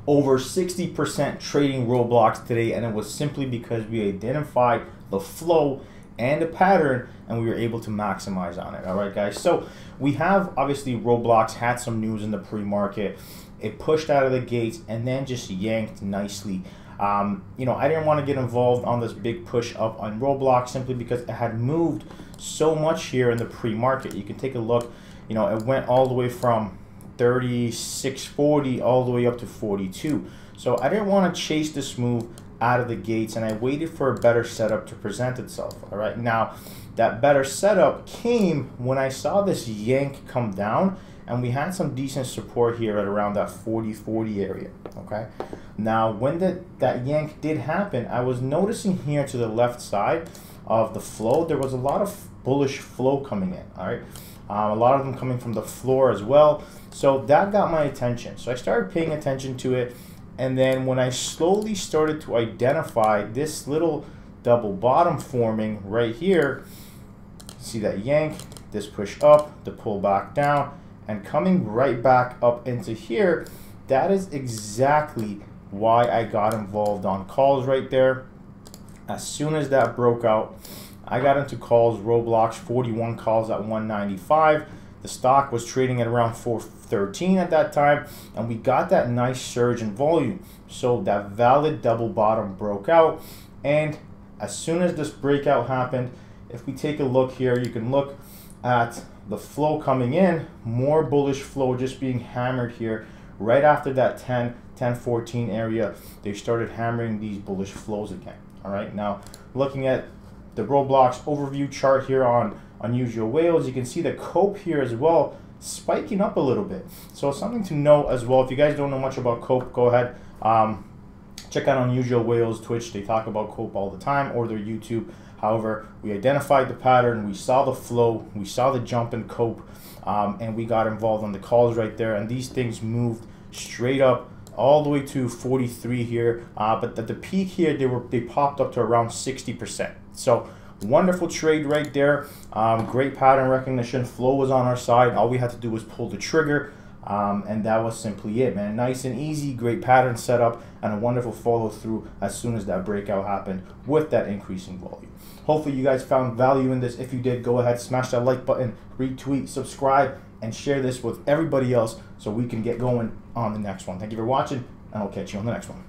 over 60% trading Roblox today, and it was simply because we identified the flow and the pattern and we were able to maximize on it. All right, guys, so we have obviously Roblox had some news in the pre-market. It pushed out of the gates and then just yanked nicely. You know, I didn't want to get involved on this big push up on Roblox simply because it had moved so much here in the pre-market. You can take a look. You know, it went all the way from 36.40 all the way up to 42. So I didn't want to chase this move out of the gates, and I waited for a better setup to present itself. All right, now that better setup came when I saw this yank come down, and we had some decent support here at around that 40.40 area. Okay, now when that yank did happen, I was noticing here to the left side of the flow there was a lot of bullish flow coming in. All right, a lot of them coming from the floor as well. So that got my attention. So I started paying attention to it. And then when I slowly started to identify this little double bottom forming right here, see that yank, this push up, the pull back down, and coming right back up into here, that is exactly why I got involved on calls right there. As soon as that broke out, I got into calls, Roblox, 41 calls at 195. The stock was trading at around 413 at that time, and we got that nice surge in volume. So that valid double bottom broke out, and as soon as this breakout happened, if we take a look here, you can look at the flow coming in, more bullish flow just being hammered here. Right after that 10-14 area, they started hammering these bullish flows again. All right, now looking at the Roblox overview chart here on unusual whales, you can see the COPE here as well spiking up a little bit. So something to know as well. If you guys don't know much about COPE, go ahead, check out Unusual Whales Twitch. They talk about COPE all the time, or their YouTube. However, we identified the pattern, we saw the flow, we saw the jump in COPE, and we got involved on the calls right there, and these things moved straight up all the way to 43 here, but at the peak here they popped up to around 60%. So wonderful trade right there. Great pattern recognition. Flow was on our side. All we had to do was pull the trigger, and that was simply it, man. Nice and easy. Great pattern setup and a wonderful follow through as soon as that breakout happened with that increasing volume. Hopefully you guys found value in this. If you did, go ahead, smash that like button, retweet, subscribe, and share this with everybody else so we can get going on the next one. Thank you for watching, and I'll catch you on the next one.